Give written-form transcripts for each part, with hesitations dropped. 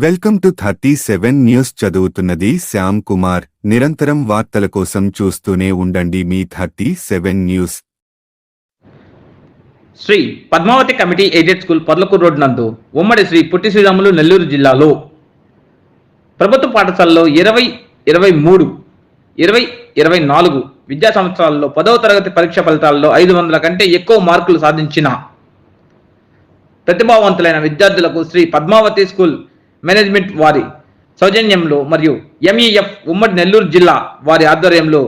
Welcome to 37 news. చదువుతున్నది శ్యామ్ కుమార్. నిరంతరం వార్తల కోసం చూస్తూనే ఉండండి మీ 37 news. Sri Padmavathi committee aided school Parlakuru road నందు ఉమ్మడి శ్రీ పొట్టి శ్రీరాములు నెల్లూరు జిల్లాలో ప్రభుత్వ పాఠశాలలో 2023-2024 విద్యా సంవత్సరాల్లో 10వ తరగతి పరీక్ష ఫలితాల్లో 500 కంటే ఎక్కువ మార్కులు సాధించిన ప్రతిభావంతులైన విద్యార్థులకు శ్రీ పద్మావతి స్కూల్ మేనేజ్మెంట్ వారి సౌజన్యంలో మరియు ఎంఈఎఫ్ ఉమ్మడి నెల్లూరు జిల్లా వారి ఆధ్వర్యంలో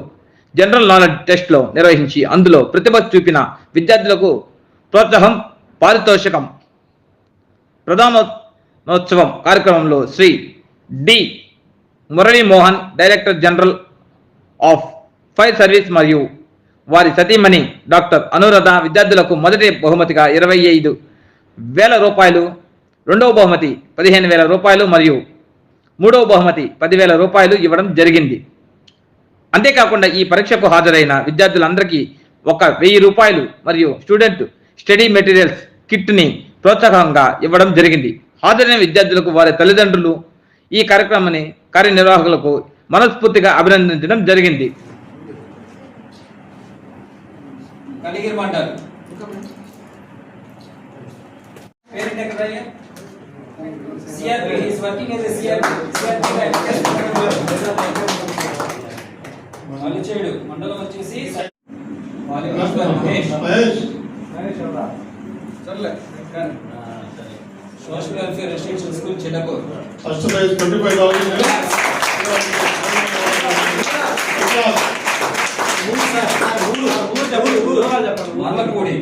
జనరల్ నాలెడ్జ్ టెస్ట్లో నిర్వహించి అందులో ప్రతిభ చూపిన విద్యార్థులకు ప్రోత్సాహం పారితోషికం ప్రధానోత్సవం కార్యక్రమంలో Shri D Muralimohan director general of fire service మరియు వారి సతీమణి డాక్టర్ అనురాధ విద్యార్థులకు మొదటి బహుమతిగా 25,000 రూపాయలు, రెండవ బహుమతి 15,000 రూపాయలు మరియు మూడవ బహుమతి 10,000 రూపాయలు ఇవ్వడం జరిగింది. అంతేకాకుండా ఈ పరీక్షకు హాజరైన విద్యార్థులందరికీ 1,000 రూపాయలు మరియు స్టూడెంట్ స్టడీ మెటీరియల్స్ కిట్ని ప్రోత్సాహంగా ఇవ్వడం జరిగింది. హాజరైన విద్యార్థులకు వారి తల్లిదండ్రులు ఈ కార్యక్రమాన్ని కార్యనిర్వాహకులకు మనస్ఫూర్తిగా అభినందించడం జరిగింది. CRP is working as a CRP Valichedu మండలం వచ్చేసి social welfare residential school Chinnakuru. First prize 25,000. Marlapudi